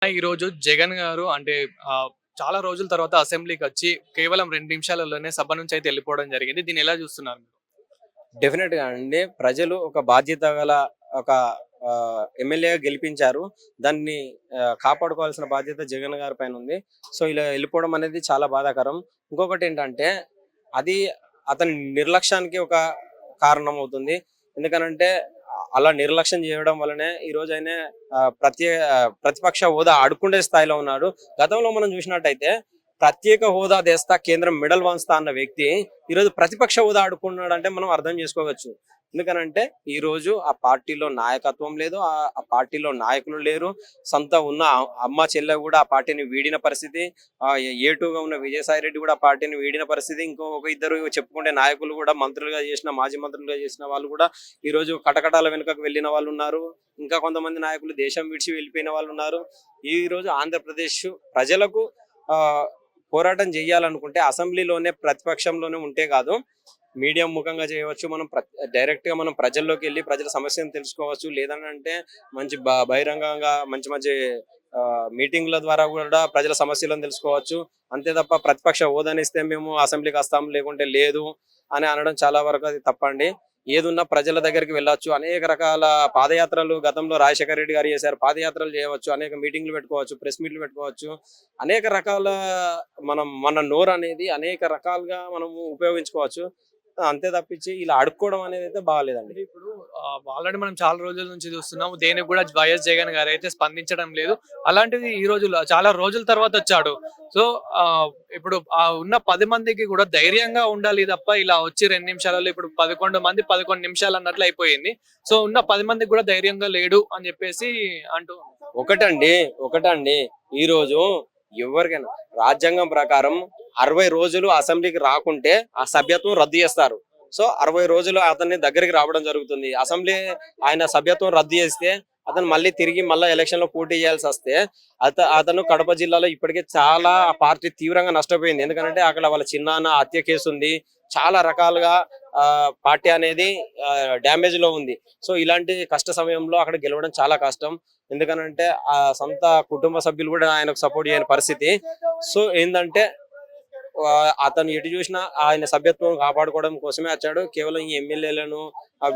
ఈ రోజు జగన్ గారు అంటే చాలా రోజుల తర్వాత అసెంబ్లీకొచ్చి కేవలం 2 నిమిషాలలోనే సభ నుంచి అయితే ఎళ్ళిపోవడం జరిగింది. దీన్ని ఎలా చూస్తున్నారు మీరు? డెఫినెట్‌గా అండి. ప్రజలు ఒక బాధ్యత గల ఒక ఎమ్మెల్యేగా గెలిపించారు. దాన్ని కాపాడుకోవాల్సిన బాధ్యత జగన్ గారి పైనుంది. సో, ఇలా ఎళ్ళిపోవడం అనేది చాలా బాధాకరం. ఇంకొకటేంటంటే, అది అతని నిర్లక్ష్యానికి ఒక కారణమవుతుంది. ఎందుకనంటే, అలా నిర్లక్ష్యం చేయడం వల్లనే ఈరోజు ఆయన ప్రతిపక్ష హోదా అడుక్కుండే స్థాయిలో ఉన్నాడు. గతంలో మనం చూసినట్టయితే, ప్రత్యేక హోదా తెస్తా, కేంద్రం మెడల్ వంచుతా అన్న వ్యక్తి ఈరోజు ప్రతిపక్ష హోదా ఆడుకున్నాడంటే మనం అర్థం చేసుకోవచ్చు. ఎందుకనంటే ఈరోజు ఆ పార్టీలో నాయకత్వం లేదు. ఆ పార్టీలో నాయకులు లేరు. సొంత ఉన్న అమ్మ చెల్లె కూడా ఆ పార్టీని వీడిన పరిస్థితి. ఏటుగా ఉన్న విజయసాయి రెడ్డి కూడా ఆ పార్టీని వీడిన పరిస్థితి. ఒక ఇద్దరు చెప్పుకుంటే నాయకులు కూడా మంత్రులుగా చేసిన, మాజీ మంత్రులుగా చేసిన వాళ్ళు కూడా ఈరోజు కటకటాల వెనుకకు వెళ్ళిన వాళ్ళు ఉన్నారు. ఇంకా కొంతమంది నాయకులు దేశం విడిచి వెళ్ళిపోయిన వాళ్ళు ఉన్నారు. ఈరోజు ఆంధ్రప్రదేశ్ ప్రజలకు ఆ పోరాటం చేయాలనుకుంటే అసెంబ్లీలోనే ప్రతిపక్షంలోనే ఉంటే కాదు, మీడియా ముఖంగా చేయవచ్చు. మనం డైరెక్ట్ గా మనం ప్రజల్లోకి వెళ్ళి ప్రజల సమస్యను తెలుసుకోవచ్చు. లేదంటే మంచి బహిరంగంగా మంచి మంచి మీటింగ్ల ద్వారా కూడా ప్రజల సమస్యలను తెలుసుకోవచ్చు. అంతే తప్ప ప్రతిపక్ష హోదానిస్తే మేము అసెంబ్లీకి వస్తాం లేకుంటే లేదు అని అనడం చాలా వరకు అది తప్పండి. ఏదున్నా ప్రజల దగ్గరికి వెళ్ళొచ్చు. అనేక రకాల పాదయాత్రలు గతంలో రాజశేఖర రెడ్డి గారు చేశారు. పాదయాత్రలు చేయవచ్చు, అనేక మీటింగ్లు పెట్టుకోవచ్చు, ప్రెస్ మీట్లు పెట్టుకోవచ్చు. అనేక రకాల మన నోరు అనేది అనేక రకాలుగా మనము ఉపయోగించుకోవచ్చు. అంతే తప్పించి ఇలా అడుక్కోవడం అనేది అయితే బాగాలేదండి. అంటే ఇప్పుడు ఆల్రెడీ మనం చాలా రోజుల నుంచి చూస్తున్నాము. దేనికి కూడా వైఎస్ జగన్ గారైతే స్పందించడం లేదు. అలాంటిది ఈ రోజుల్లో చాలా రోజుల తర్వాత వచ్చాడు. సో, ఇప్పుడు ఉన్న 10 మందికి కూడా ధైర్యంగా ఉండాలి తప్ప ఇలా వచ్చి 2 నిమిషాలలో ఇప్పుడు 11 మంది 11 నిమిషాలు అన్నట్లు అయిపోయింది. సో, ఉన్న 10 మందికి కూడా ధైర్యంగా లేడు అని చెప్పేసి అంటూ ఒకటండి ఒకటండి ఈరోజు ఎవరికైనా రాజ్యాంగం ప్రకారం 60 రోజులు అసెంబ్లీకి రాకుంటే ఆ సభ్యత్వం రద్దు చేస్తారు. సో 60 రోజులు అతన్ని దగ్గరికి రావడం జరుగుతుంది. అసెంబ్లీ ఆయన సభ్యత్వం రద్దు చేస్తే అతను మళ్ళీ తిరిగి ఎలక్షన్ లో పోటీ చేయాల్సి వస్తే అతను కడప జిల్లాలో ఇప్పటికే చాలా ఆ పార్టీ తీవ్రంగా నష్టపోయింది. ఎందుకంటే అక్కడ వాళ్ళ చిన్నాన్న హత్య కేసు ఉంది. చాలా రకాలుగా పార్టీ అనేది డ్యామేజ్ లో ఉంది. సో ఇలాంటి కష్ట సమయంలో అక్కడ గెలవడం చాలా కష్టం. ఎందుకనంటే ఆ సొంత కుటుంబ సభ్యులు కూడా ఆయనకు సపోర్ట్ చేయని పరిస్థితి. సో ఏంటంటే అతను ఎటు చూసినా ఆయన సభ్యత్వం కాపాడుకోవడం కోసమే వచ్చాడు. కేవలం ఈ ఎమ్మెల్యేలను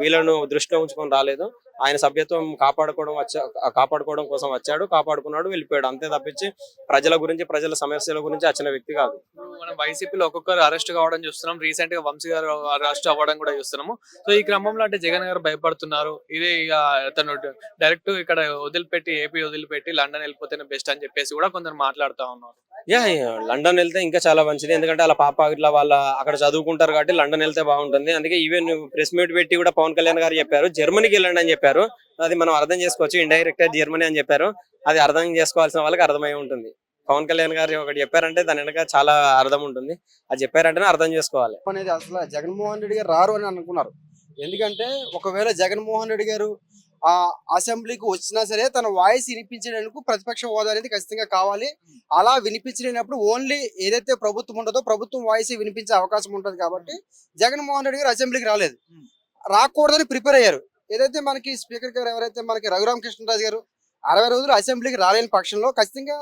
వీళ్ళను దృష్టిలో ఉంచుకొని రాలేదు. ఆయన సభ్యత్వం కాపాడుకోవడం కోసం వచ్చాడు, కాపాడుకున్నాడు, వెళ్ళిపోయాడు. అంతే తప్పించి ప్రజల గురించి ప్రజల సమస్యల గురించి వచ్చిన వ్యక్తి కాదు. మనం వైసీపీలో ఒక్కొక్కరు అరెస్ట్ కావడం చూస్తున్నాం. రీసెంట్ గా వంశీ గారు అరెస్ట్ అవ్వడం కూడా చూస్తున్నాము. సో ఈ క్రమంలో అంటే జగన్ గారు భయపడుతున్నారు. ఇది అతను డైరెక్ట్ ఇక్కడ వదిలిపెట్టి ఏపీ వదిలిపెట్టి లండన్ వెళ్ళిపోతేనే బెస్ట్ అని చెప్పేసి కూడా కొందరు మాట్లాడుతా ఉన్నారు. లండన్ వెళ్తే ఇంకా చాలా మంచిది. ఎందుకంటే అలా పాప ఇట్లా వాళ్ళ అక్కడ చదువుకుంటారు కాబట్టి లండన్ వెళ్తే బాగుంటుంది. అందుకే ఈవెన్ ప్రెస్ మీట్ పెట్టి కూడా పవన్ కళ్యాణ్ గారు చెప్పారు, జర్మనీకి వెళ్ళండి అని చెప్పారు. అది మనం అర్థం చేసుకోవచ్చు. ఇండైరెక్ట్ జర్మనీ అని చెప్పారు. అది అర్థం చేసుకోవాల్సిన వాళ్ళకి అర్థమై ఉంటుంది. పవన్ కళ్యాణ్ గారు ఒకటి చెప్పారంటే దాని వెనక చాలా అర్థం ఉంటుంది. అది చెప్పారంటేనే అర్థం చేసుకోవాలి అనేది. అసలు జగన్మోహన్ రెడ్డి గారు రారు అని అనుకున్నారు. ఎందుకంటే ఒకవేళ జగన్మోహన్ రెడ్డి గారు ఆ అసెంబ్లీకి వచ్చినా సరే తన వాయిస్ వినిపించడానికి ప్రతిపక్ష హోదా అనేది ఖచ్చితంగా కావాలి. అలా వినిపించలేనప్పుడు ఓన్లీ ఏదైతే ప్రభుత్వం ఉంటుందో ప్రభుత్వం వాయిస్ వినిపించే అవకాశం ఉంటుంది. కాబట్టి జగన్మోహన్ రెడ్డి గారు అసెంబ్లీకి రాలేదు. రాకూడదని ప్రిపేర్ అయ్యారు. ఏదైతే మనకి స్పీకర్ గారు ఎవరైతే మనకి రఘురామకృష్ణరాజు గారు 60 రోజులు అసెంబ్లీకి రాలేని పక్షంలో ఖచ్చితంగా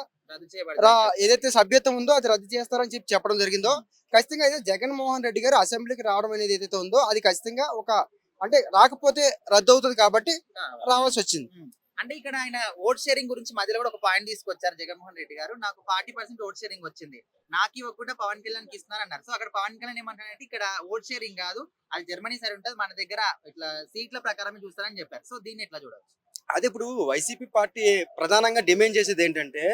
ఏదైతే సభ్యత్వం ఉందో అది రద్దు చేస్తారని చెప్పడం జరిగిందో, ఖచ్చితంగా అయితే జగన్మోహన్ రెడ్డి గారు అసెంబ్లీకి రావడం అనేది ఏదైతే ఉందో అది ఖచ్చితంగా అంటే రాకపోతే రద్దు అవుతుంది కాబట్టి రావాల్సి వచ్చింది. అంటే ఇక్కడ ఆయన ఓట్ షేరింగ్ గురించి మధ్యలో కూడా ఒక పాయింట్ తీసుకొచ్చారు జగన్మోహన్ రెడ్డి గారు. నాకు 40% ఓట్ షేరింగ్ వచ్చింది, నాకు ఇవ్వకుండా పవన్ కళ్యాణ్ కి ఇస్తున్నారు అన్నారు. సో అక్కడ పవన్ కళ్యాణ్ ఏమంటారంటే ఇక్కడ ఓట్ షేరింగ్ కాదు, అది జర్మనీ సైడ్ ఉంటుంది, మన దగ్గర ఇట్లా సీట్ల ప్రకారమే చూస్తారని చెప్పారు. సో దీన్ని ఎట్లా చూడవచ్చు? అదే ఇప్పుడు వైసీపీ పార్టీ ప్రధానంగా డిమాండ్ చేసేది ఏంటంటే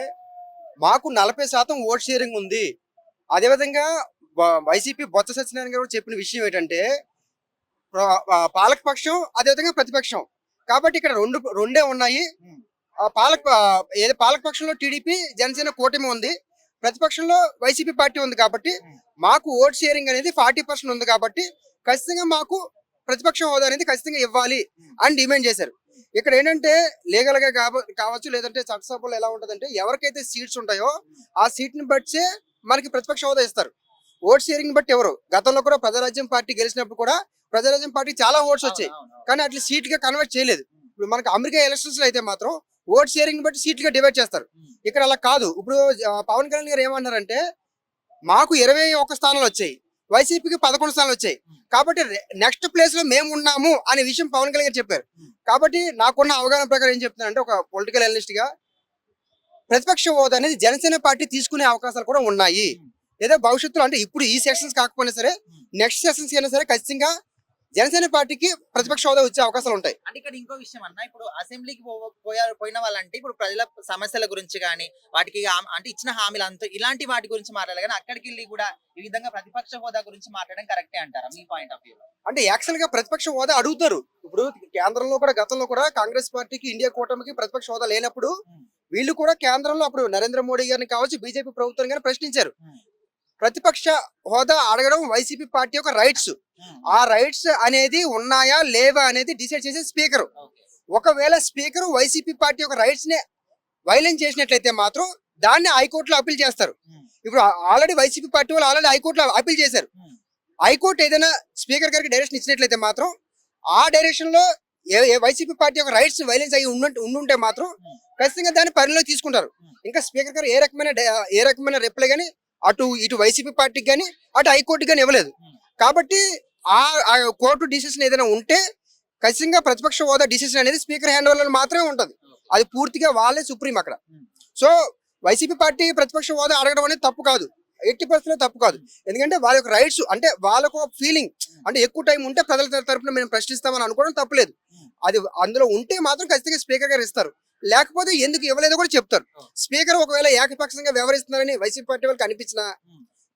మాకు 40% ఓట్ షేరింగ్ ఉంది. అదేవిధంగా వైసీపీ బొత్స సత్యనారాయణ గారు చెప్పిన విషయం ఏంటంటే పాలకపక్షం అదేవిధంగా ప్రతిపక్షం కాబట్టి ఇక్కడ రెండే ఉన్నాయి. పాలకపక్షంలో టీడీపీ జనసేన కూటమి ఉంది, ప్రతిపక్షంలో వైసీపీ పార్టీ ఉంది. కాబట్టి మాకు ఓట్ షేరింగ్ అనేది 40% ఉంది. కాబట్టి ఖచ్చితంగా మాకు ప్రతిపక్ష హోదా అనేది ఖచ్చితంగా ఇవ్వాలి అని డిమాండ్ చేశారు. ఇక్కడ ఏంటంటే లీగల్ గా కావచ్చు, లేదంటే చట్టసభలో ఎలా ఉంటదంటే ఎవరికైతే సీట్స్ ఉంటాయో ఆ సీట్ ని బట్టే మనకి ప్రతిపక్ష హోదా ఇస్తారు. ఓట్ షేరింగ్ బట్టి ఎవరు గతంలో కూడా ప్రజారాజ్యం పార్టీ గెలిచినప్పుడు కూడా ప్రజారాజ్యం పార్టీ చాలా ఓట్స్ వచ్చాయి, కానీ అట్లా సీట్ గా కన్వర్ట్ చేయలేదు. ఇప్పుడు మనకి అమెరికా ఎలక్షన్స్ లో అయితే మాత్రం ఓట్ షేరింగ్ బట్టి సీట్లుగా డివైడ్ చేస్తారు. ఇక్కడ అలా కాదు. ఇప్పుడు పవన్ కళ్యాణ్ గారు ఏమన్నారంటే మాకు 21 స్థానాలు వచ్చాయి, వైసీపీకి 11 స్థానాలు వచ్చాయి, కాబట్టి నెక్స్ట్ ప్లేస్ లో మేము ఉన్నాము అనే విషయం పవన్ కళ్యాణ్ గారు చెప్పారు. కాబట్టి నాకున్న అవగాహన ప్రకారం ఏం చెప్తున్నానంటే ఒక పొలిటికల్ అనలిస్ట్ గా ప్రతిపక్ష హోదా అనేది జనసేన పార్టీ తీసుకునే అవకాశాలు కూడా ఉన్నాయి. లేదా భవిష్యత్తులో అంటే ఇప్పుడు ఈ సెషన్స్ కాకపోయినా సరే నెక్స్ట్ సెషన్స్ అయినా సరే ఖచ్చితంగా జనసేన పార్టీకి ప్రతిపక్ష హోదా వచ్చే అవకాశాలు ఉంటాయి. అంటే ఇక్కడ ఇంకో విషయం అన్న, ఇప్పుడు అసెంబ్లీకి పోయిన వాళ్ళంటే ఇప్పుడు ప్రజల సమస్యల గురించి కానీ వాటికి అంటే ఇచ్చిన హామీలు అంతా ఇలాంటి వాటి గురించి మాట్లాడాలి, కానీ అక్కడికి వెళ్ళి కూడా ఈ విధంగా ప్రతిపక్ష హోదా గురించి మాట్లాడడం కరెక్టే అంటారా మీ పాయింట్ ఆఫ్ వ్యూ? అంటే యాక్చువల్ గా ప్రతిపక్ష హోదా అడుగుతారు. ఇప్పుడు కేంద్రంలో కూడా గతంలో కూడా కాంగ్రెస్ పార్టీకి ఇండియా కూటమికి ప్రతిపక్ష హోదా లేనప్పుడు వీళ్ళు కూడా కేంద్రంలో అప్పుడు నరేంద్ర మోడీ గారిని కావచ్చు బీజేపీ ప్రభుత్వం గారిని ప్రశ్నించారు. ప్రతిపక్ష హోదా అడగడం వైసీపీ పార్టీ యొక్క రైట్స్. ఆ రైట్స్ అనేది ఉన్నాయా లేవా అనేది డిసైడ్ చేసే స్పీకర్. ఒకవేళ స్పీకర్ వైసీపీ పార్టీ యొక్క రైట్స్ ని వైలేట్ చేసినట్లయితే మాత్రం దాన్ని హైకోర్టులో అప్పీల్ చేస్తారు. ఇప్పుడు ఆల్రెడీ వైసీపీ పార్టీ వాళ్ళు ఆల్రెడీ హైకోర్టులో అప్పీల్ చేశారు. హైకోర్టు ఏదైనా స్పీకర్ గారికి డైరెక్షన్ ఇచ్చినట్లయితే మాత్రం ఆ డైరెక్షన్ లో వైసీపీ పార్టీ యొక్క రైట్స్ వైలెన్స్ అయ్యి ఉండుంటే మాత్రం ఖచ్చితంగా దాన్ని పరిణిలో తీసుకుంటారు. ఇంకా స్పీకర్ గారు ఏ రకమైన రిప్లై కానీ ఇటు వైసీపీ పార్టీకి కానీ అటు హైకోర్టుకి కానీ ఇవ్వలేదు. కాబట్టి ఆ కోర్టు డిసిషన్ ఏదైనా ఉంటే ఖచ్చితంగా ప్రతిపక్ష హోదా డిసిషన్ అనేది స్పీకర్ హ్యాండ్ ఓవర్లో మాత్రమే ఉంటుంది. అది పూర్తిగా వాళ్ళే సుప్రీం అక్కడ. సో వైసీపీ పార్టీ ప్రతిపక్ష హోదా అడగడం అనేది తప్పు కాదు, 80% తప్పు కాదు. ఎందుకంటే వాళ్ళ యొక్క రైట్స్ అంటే వాళ్ళకు ఫీలింగ్ అంటే ఎక్కువ టైం ఉంటే ప్రజల తరపున మేము ప్రశ్నిస్తామని అనుకోవడం తప్పులేదు. అది అందులో ఉంటే మాత్రం ఖచ్చితంగా స్పీకర్ గారు ఇస్తారు, లేకపోతే ఎందుకు ఇవ్వలేదో కూడా చెప్తారు. స్పీకర్ ఒకవేళ ఏకపక్షంగా వ్యవహరిస్తున్నారని వైసీపీ పార్టీ వాళ్ళకి అనిపించినా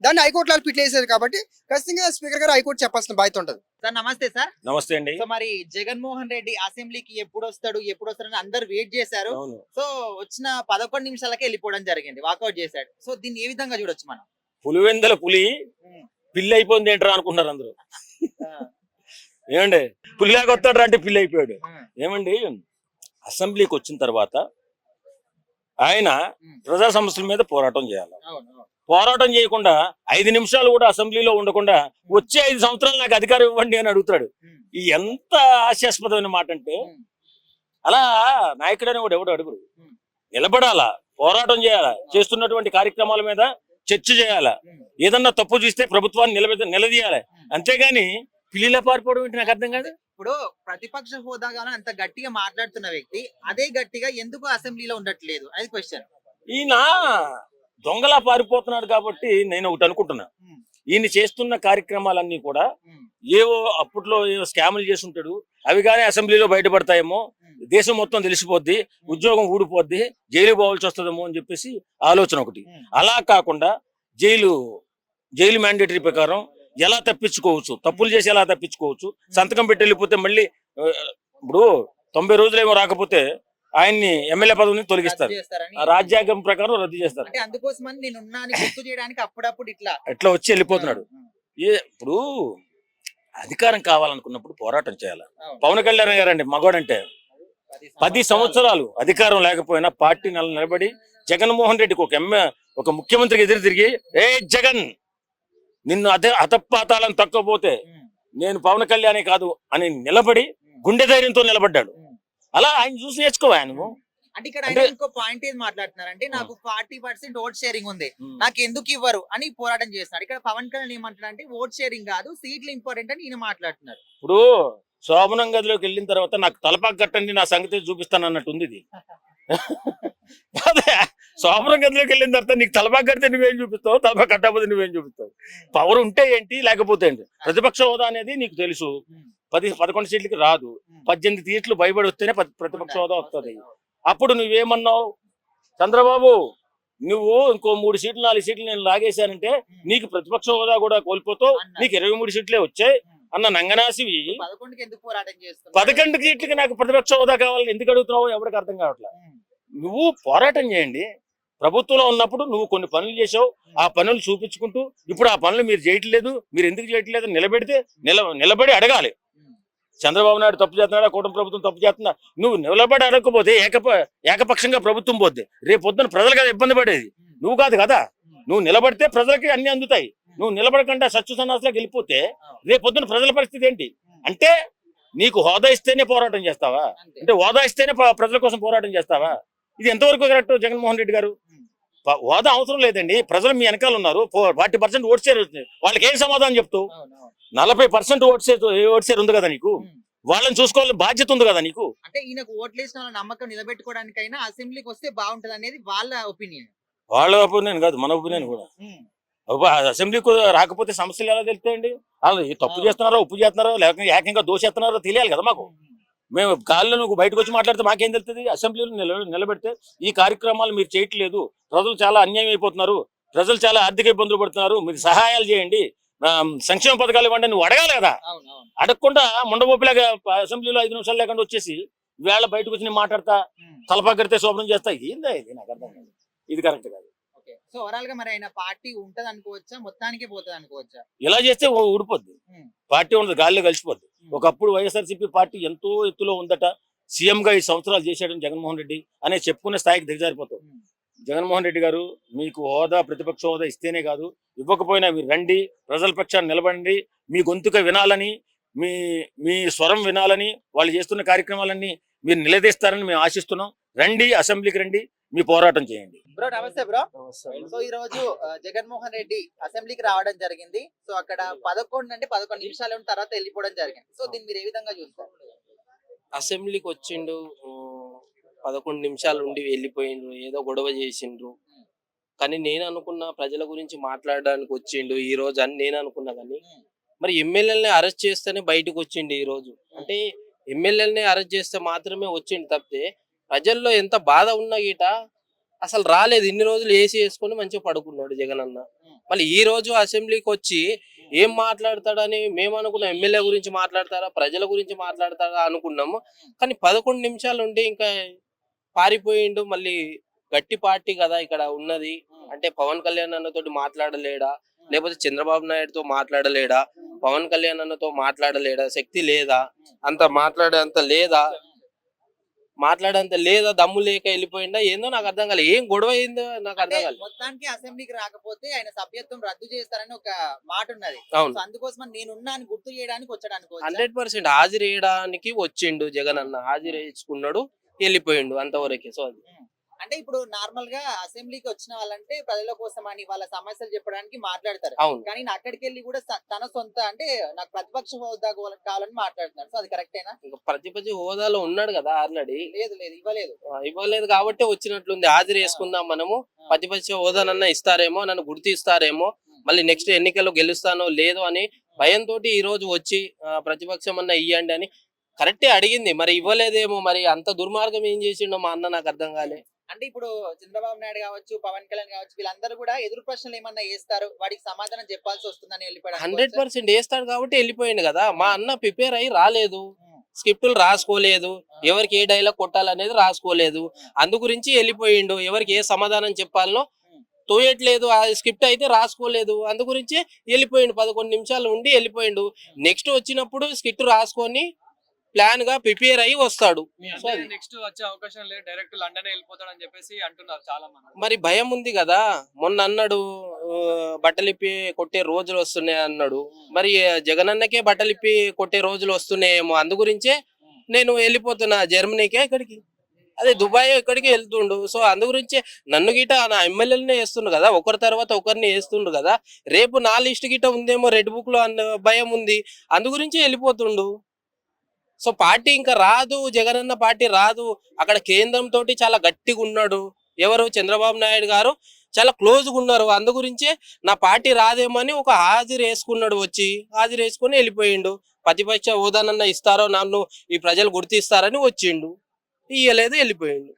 దాన్ని హైకోర్టులో పిట్లేసారు. కాబట్టి ఖచ్చితంగా స్పీకర్ గారు హైకోర్టు చెప్పాల్సిన బాధ్యత ఉంటుంది. సార్ నమస్తే సార్. నమస్తే అండి. సో మరి జగన్మోహన్ రెడ్డి అసెంబ్లీకి ఎప్పుడు వస్తాడని అందరు వెయిట్ చేశారు. సో వచ్చిన 11 నిమిషాలకే వెళ్ళిపోవడం జరిగింది, వాకౌట్ చేశాడు. సో దీన్ని ఏ విధంగా చూడొచ్చు మనం? పులివెందల పులి పిల్లి అయిపోయింది ఏంటారా అనుకుంటున్నారు అందరూ. ఏమండి పులిలాగా వస్తాడు అంటే పిల్లి అయిపోయాడు. ఏమండి అసెంబ్లీకి వచ్చిన తర్వాత ఆయన ప్రజా సమస్యల మీద పోరాటం చేయాలి. పోరాటం చేయకుండా 5 నిమిషాలు కూడా అసెంబ్లీలో ఉండకుండా వచ్చే 5 సంవత్సరాలు నాకు అధికారం ఇవ్వండి అని అడుగుతాడు. ఈ ఎంత హాస్యాస్పదమైన మాట అంటే, అలా నాయకుడని కూడా ఎవడు అడుగుడు. నిలబడాలా, పోరాటం చేయాలా, చేస్తున్నటువంటి కార్యక్రమాల మీద చర్చ చేయాలా, ఏదన్నా తప్పు చూస్తే ప్రభుత్వాన్ని నిలదీయాలి. అంతేగాని పిల్లిలా పారిపోవడం ఏంటి నాకు అర్థం కాదు. ఇప్పుడు ప్రతిపక్ష హోదాగా అంత గట్టిగా మాట్లాడుతున్న వ్యక్తి అదే గట్టిగా ఎందుకు అసెంబ్లీలో ఉండట్లేదు అది క్వశ్చన్. ఈయన దొంగలా పారిపోతున్నాడు కాబట్టి నేను ఒకటి అనుకుంటున్నా, ఈయన చేస్తున్న కార్యక్రమాలన్నీ కూడా ఏవో అప్పట్లో ఏవో స్కాములు చేసి ఉంటాడు, అవి కానీ అసెంబ్లీలో బయటపడతాయేమో, దేశం మొత్తం తెలిసిపోద్ది, ఉద్యోగం ఊడిపోద్ది, జైలు పోవాల్సి వస్తుందేమో అని చెప్పేసి ఆలోచన ఒకటి. అలా కాకుండా జైలు మ్యాండేటరీ ప్రకారం ఎలా తప్పించుకోవచ్చు, తప్పులు చేసి ఎలా తప్పించుకోవచ్చు, సంతకం పెట్టి వెళ్ళిపోతే మళ్ళీ ఇప్పుడు 90 రోజులేమో రాకపోతే ఆయన్ని ఎమ్మెల్యే పదవిని తొలగిస్తారు, రాజ్యాంగం ప్రకారం రద్దు చేస్తారు. అందుకోసమని నేను గుర్తు చేయడానికి అప్పుడప్పుడు ఇట్లా వచ్చి వెళ్ళిపోతున్నాడు. ఇప్పుడు అధికారం కావాలనుకున్నప్పుడు పోరాటం చేయాలి. పవన్ కళ్యాణ్ గారండి మగవాడంటే 10 సంవత్సరాలు అధికారం లేకపోయినా పార్టీ నిలబడి జగన్మోహన్ రెడ్డికి ఒక ముఖ్యమంత్రికి ఎదురు తిరిగి ఏ జగన్ నిన్ను అతపాతాలను తక్కువపోతే నేను పవన్ కళ్యాణే కాదు అని నిలబడి గుండె ధైర్యంతో నిలబడ్డాడు. అలా ఆయన చూసి నేర్చుకో. ఆయన అంటే ఇక్కడ ఇంకో పాయింట్ ఏది మాట్లాడుతున్నారంటే నాకు 40% ఓట్ షేరింగ్ ఉంది, నాకు ఎందుకు ఇవ్వరు అని పోరాటం చేస్తున్నాడు. ఇక్కడ పవన్ కళ్యాణ్ ఏమంటాడంటే ఓట్ షేరింగ్ కాదు సీట్లు ఇంపార్టెంట్ అని ఈయన మాట్లాడుతున్నారు. ఇప్పుడు శోభనం గదిలోకి వెళ్ళిన తర్వాత నాకు తలపాకు కట్టండి నా సంగతి చూపిస్తాను అన్నట్టుంది ఇది. అదే శోభనం గదిలోకి వెళ్ళిన తర్వాత నీకు తలపాకు కడితే నువ్వేం చూపిస్తావు, తలపాకు కట్టకపోతే నువ్వేం చూపిస్తావు. పవర్ ఉంటే ఏంటి లేకపోతే ఏంటి. ప్రతిపక్ష హోదా అనేది నీకు తెలుసు 11 సీట్లకి రాదు, 18 సీట్లు భయపడి వస్తేనే ప్రతిపక్ష హోదా వస్తుంది. అప్పుడు నువ్వేమన్నావు, చంద్రబాబు నువ్వు ఇంకో 3 సీట్లు 4 సీట్లు నేను లాగేశానంటే నీకు ప్రతిపక్ష హోదా కూడా కోల్పోతావు, నీకు 23 సీట్లే వచ్చాయి అన్న నంగనాసివి. 11 సీట్లకి నాకు ప్రతిపక్ష హోదా కావాలని ఎందుకు అడుగుతున్నావు ఎవరికి అర్థం కావట్లేదు. నువ్వు పోరాటం చేయండి. ప్రభుత్వంలో ఉన్నప్పుడు నువ్వు కొన్ని పనులు చేసావు, ఆ పనులు చూపించుకుంటూ ఇప్పుడు ఆ పనులు మీరు చేయట్లేదు, మీరు ఎందుకు చేయట్లేదు నిలబెడితే నిలబడి అడగాలి. చంద్రబాబు నాయుడు తప్పు చేస్తున్నాడా, కూటమి ప్రభుత్వం తప్పు చేస్తున్నా, నువ్వు నిలబడి అడగకపోతే ఏకపక్షంగా ప్రభుత్వం పోద్ది. రేపు పొద్దున ప్రజలు కదా ఇబ్బంది పడేది, నువ్వు కాదు కదా. నువ్వు నిలబడితే ప్రజలకి అన్ని అందుతాయి. నువ్వు నిలబడకుండా సచ్చు సన్నాసులకు వెళ్ళిపోతే రేపు పొద్దున ప్రజల పరిస్థితి ఏంటి అంటే నీకు హోదా ఇస్తేనే పోరాటం చేస్తావా? అంతే. అంటే హోదా ఇస్తేనే ప్రజల కోసం పోరాటం చేస్తావా? ఇది ఎంతవరకు కరెక్ట్ జగన్మోహన్ రెడ్డి గారు? హోదా అవసరం లేదండి, ప్రజలు మీ వెనకాల ఉన్నారు. 40% ఓట్ షేర్ వచ్చింది, వాళ్ళకి ఏం సమాధానం చెప్తావు? 40% ఓట్ షేర్ ఉంది కదా నీకు, వాళ్ళని చూసుకోవాలని బాధ్యత ఉంది కదా నీకు. అంటే ఈయనకు ఓట్లేసిన వాళ్ళ నమ్మకం నిలబెట్టుకోవడానికైనా అసెంబ్లీకి వస్తే బాగుంటది అనేది వాళ్ళ ఒపీనియన్. వాళ్ళ ఒపీనియన్ కాదు, మన ఒపీనియన్ కూడా. అసెంబ్లీకి రాకపోతే సమస్యలు ఎలా తెలుస్తాయండి? వాళ్ళు తప్పు చేస్తున్నారో, ఉప్పు చేస్తున్నారో, లేకపోతే ఏకంగా దోషేస్తున్నారో తెలియాలి కదా మాకు. మేము గాలిలో నువ్వు బయటకు వచ్చి మాట్లాడితే మాకేం తెలుస్తుంది? అసెంబ్లీలో నిలబెడితే ఈ కార్యక్రమాలు మీరు చేయట్లేదు, ప్రజలు చాలా అన్యాయం అయిపోతున్నారు, ప్రజలు చాలా ఆర్థిక ఇబ్బందులు పడుతున్నారు, మీరు సహాయాలు చేయండి, సంక్షేమ పథకాలు ఇవ్వండి నువ్వు అడగాలి కదా. అడగకుండా ముండబోపిలాగా అసెంబ్లీలో 5 నిమిషాలు లేకుండా వచ్చేసి వేళ బయటకు వచ్చి నేను మాట్లాడతా, తలపాకడితే శోభనం చేస్తా, ఏందా ఇది? నాకు అర్థం కాదు, ఇది కరెక్ట్ కాదు. సో ఓవరాల్ గా మరి ఆయన పార్టీ ఉంటది అనుకోవచ్చా, మొత్తానికే పోతుంది అనుకోవచ్చా? ఇలా చేస్తే ఊడిపోద్ది పార్టీ, ఉండదు, గాలిలో కలిసిపోద్ది. ఒకప్పుడు వైఎస్ఆర్సీపీ పార్టీ ఎంతో ఎత్తులో ఉందట, సీఎం గా 5 సంవత్సరాలు చేశాడు జగన్మోహన్ రెడ్డి అనే చెప్పుకునే స్థాయికి దిగజారిపోతావు. జగన్మోహన్ రెడ్డి గారు, మీకు హోదా, ప్రతిపక్ష హోదా ఇస్తేనే కాదు, ఇవ్వకపోయినా మీరు రండి, ప్రజల పక్షాన్ని నిలబండి, మీ గొంతుక వినాలని, మీ స్వరం వినాలని, వాళ్ళు చేస్తున్న కార్యక్రమాలన్నీ మీరు నిలదీస్తారని మేము ఆశిస్తున్నాం. రండి, అసెంబ్లీకి రండి, మీ పోరాటం చేయండి. బ్రో నమస్తే బ్రో. సో ఈ రోజు జగన్మోహన్ రెడ్డి అసెంబ్లీకి రావడం జరిగింది. సో అక్కడ 11 నిమిషాల తర్వాత వెళ్ళిపోవడం జరిగింది. సో దీన్ని మీరు ఏ విధంగా చూస్తారు? అసెంబ్లీకి వచ్చిండు, 11 నిమిషాలు ఉండి వెళ్ళిపోయిండ్రు, ఏదో గొడవ చేసిండ్రు. కానీ నేను అనుకున్న ప్రజల గురించి మాట్లాడడానికి వచ్చిండు ఈ రోజు అని నేను అనుకున్నా. కానీ మరి ఎమ్మెల్యేలని అరెస్ట్ చేస్తేనే బయటకు వచ్చిండు ఈ రోజు. అంటే ఎమ్మెల్యేలని అరెస్ట్ చేస్తే మాత్రమే వచ్చిండు తప్పితే ప్రజల్లో ఎంత బాధ ఉన్నా గీట అసలు రాలేదు. ఇన్ని రోజులు ఏసీ వేసుకొని మంచిగా పడుకున్నాడు జగన్ అన్న. మళ్ళీ ఈ రోజు అసెంబ్లీకి వచ్చి ఏం మాట్లాడతాడని మేము అనుకున్నాం. ఎమ్మెల్యే గురించి మాట్లాడతారా, ప్రజల గురించి మాట్లాడతారా అనుకున్నాము. కానీ 11 నిమిషాలు ఉండి ఇంకా పారిపోయిండు. మళ్ళీ గట్టి పార్టీ కదా ఇక్కడ ఉన్నది, అంటే పవన్ కళ్యాణ్ అన్నతోటి మాట్లాడలేడా, లేకపోతే చంద్రబాబు నాయుడుతో మాట్లాడలేడా, పవన్ కళ్యాణ్ అన్నతో మాట్లాడలేడా, శక్తి లేదా, అంత మాట్లాడేంత లేదా, దమ్ము లేక వెళ్ళిపోయిందా ఏందో నాకు అర్థం కాలేదు. ఏం గొడవ అయిందో నాకు అర్థం కాలేదు. మొత్తానికి అసెంబ్లీకి రాకపోతే ఆయన సభ్యత్వం రద్దు చేస్తారని ఒక మాట ఉన్నది. అవును, సో అందుకోసం నేనున్నా అని గుర్తు చేయడానికి వచ్చాడు అనుకో. 100% హాజరు వేయడానికి వచ్చిండు జగన్ అన్న, హాజరు వేయించుకున్నాడు, వెళ్ళిపోయిండు, అంతవరకే. సో అది అంటే ఇప్పుడు నార్మల్ గా అసెంబ్లీకి వచ్చిన వాళ్ళంటే ప్రజల కోసం అని వాళ్ళ సమస్యలు చెప్పడానికి మాట్లాడతారు. అవును, కానీ ఈయన అక్కడికి వెళ్ళి కూడా తన సొంత అంటే నాకు ప్రతిపక్ష హోదా కావాలని మాట్లాడుతున్నారు. సో అది కరెక్టేనా? ఇంకా ప్రతిపక్ష హోదాలో ఉన్నాడు కదా ఆల్రెడీ. లేదు ఇవ్వలేదు కాబట్టి వచ్చినట్లుంది. హాజరు వేసుకుందాం మనము, ప్రతిపక్ష హోదానన్నా ఇస్తారేమో, నన్ను గుర్తిస్తారేమో, మళ్ళీ నెక్స్ట్ ఎన్నికల్లో గెలుస్తానో లేదో అని భయంతో ఈ రోజు వచ్చి ప్రతిపక్షం అన్నా ఇయ్యండి అని కరెక్టే అడిగింది. మరి ఇవ్వలేదేమో, మరి అంత దుర్మార్గం ఏం చేసిండో మా అన్న నాకు అర్థం కాలే. అంటే ఇప్పుడు చంద్రబాబు నాయుడు కావచ్చు, పవన్ కళ్యాణ్ కావచ్చు, వీళ్ళందరూ కూడా ఎదురు ప్రశ్నలు ఏమన్నా వేస్తారు, వాడికి సమాధానం చెప్పాల్సి వస్తుందని వెళ్ళిపోయాడు. 100% వేస్తాడు కాబట్టి వెళ్ళిపోయింది కదా. మా అన్న ప్రిపేర్ అయ్యి రాలేదు, స్క్రిప్టులు రాసుకోలేదు, ఎవరికి ఏ డైలాగ్ కొట్టాలనేది రాసుకోలేదు, అందు గురించి వెళ్ళిపోయిండు. ఎవరికి ఏ సమాధానం చెప్పాలనో తోయట్లేదు, ఆ స్క్రిప్ట్ అయితే రాసుకోలేదు, అందు గురించి వెళ్ళిపోయిండు. 11 నిమిషాలు ఉండి వెళ్ళిపోయిండు. నెక్స్ట్ వచ్చినప్పుడు స్క్రిప్ట్ రాసుకొని ప్లాన్ గా ప్రిపేర్ అయ్యి వస్తాడు. నెక్స్ట్ వచ్చే అవకాశం లేదు, డైరెక్ట్ లండన్ వెళ్ళిపోతాడు అని చెప్పేసి అంటున్నారు చాలా మంది. మరి భయం ఉంది కదా. మొన్న అన్నాడు బట్టలిప్పి కొట్టే రోజులు వస్తున్నాయి అన్నాడు. మరి జగనన్నకే బట్టలిప్పి కొట్టే రోజులు వస్తున్నాయేమో, అందు గురించే నేను వెళ్ళిపోతున్నా జర్మనీకే, ఇక్కడికి అదే దుబాయ్ ఇక్కడికి వెళ్తుండు. సో అందు గురించే నన్ను గిట నా ఎమ్మెల్యేలనే వేస్తుండు కదా, ఒకరి తర్వాత ఒకరిని వేస్తుండు కదా. రేపు నా లిస్ట్ గిట ఉందేమో రెడ్ బుక్ లో అన్న భయం ఉంది, అందు గురించి వెళ్ళిపోతుండు. సో పార్టీ ఇంకా రాదు, జగనన్న పార్టీ రాదు. అక్కడ కేంద్రం తోటి చాలా గట్టిగా ఉన్నాడు. ఎవరు? చంద్రబాబు నాయుడు గారు చాలా క్లోజ్గా ఉన్నారు. అందు గురించే నా పార్టీ రాదేమో అని ఒక హాజరు వేసుకున్నాడు, వచ్చి హాజరు వేసుకొని వెళ్ళిపోయిండు. ప్రతిపక్ష హోదానన్నా ఇస్తారో, నన్ను ఈ ప్రజలు గుర్తిస్తారని వచ్చిండు, ఇయ్యలేదు, వెళ్ళిపోయిండు.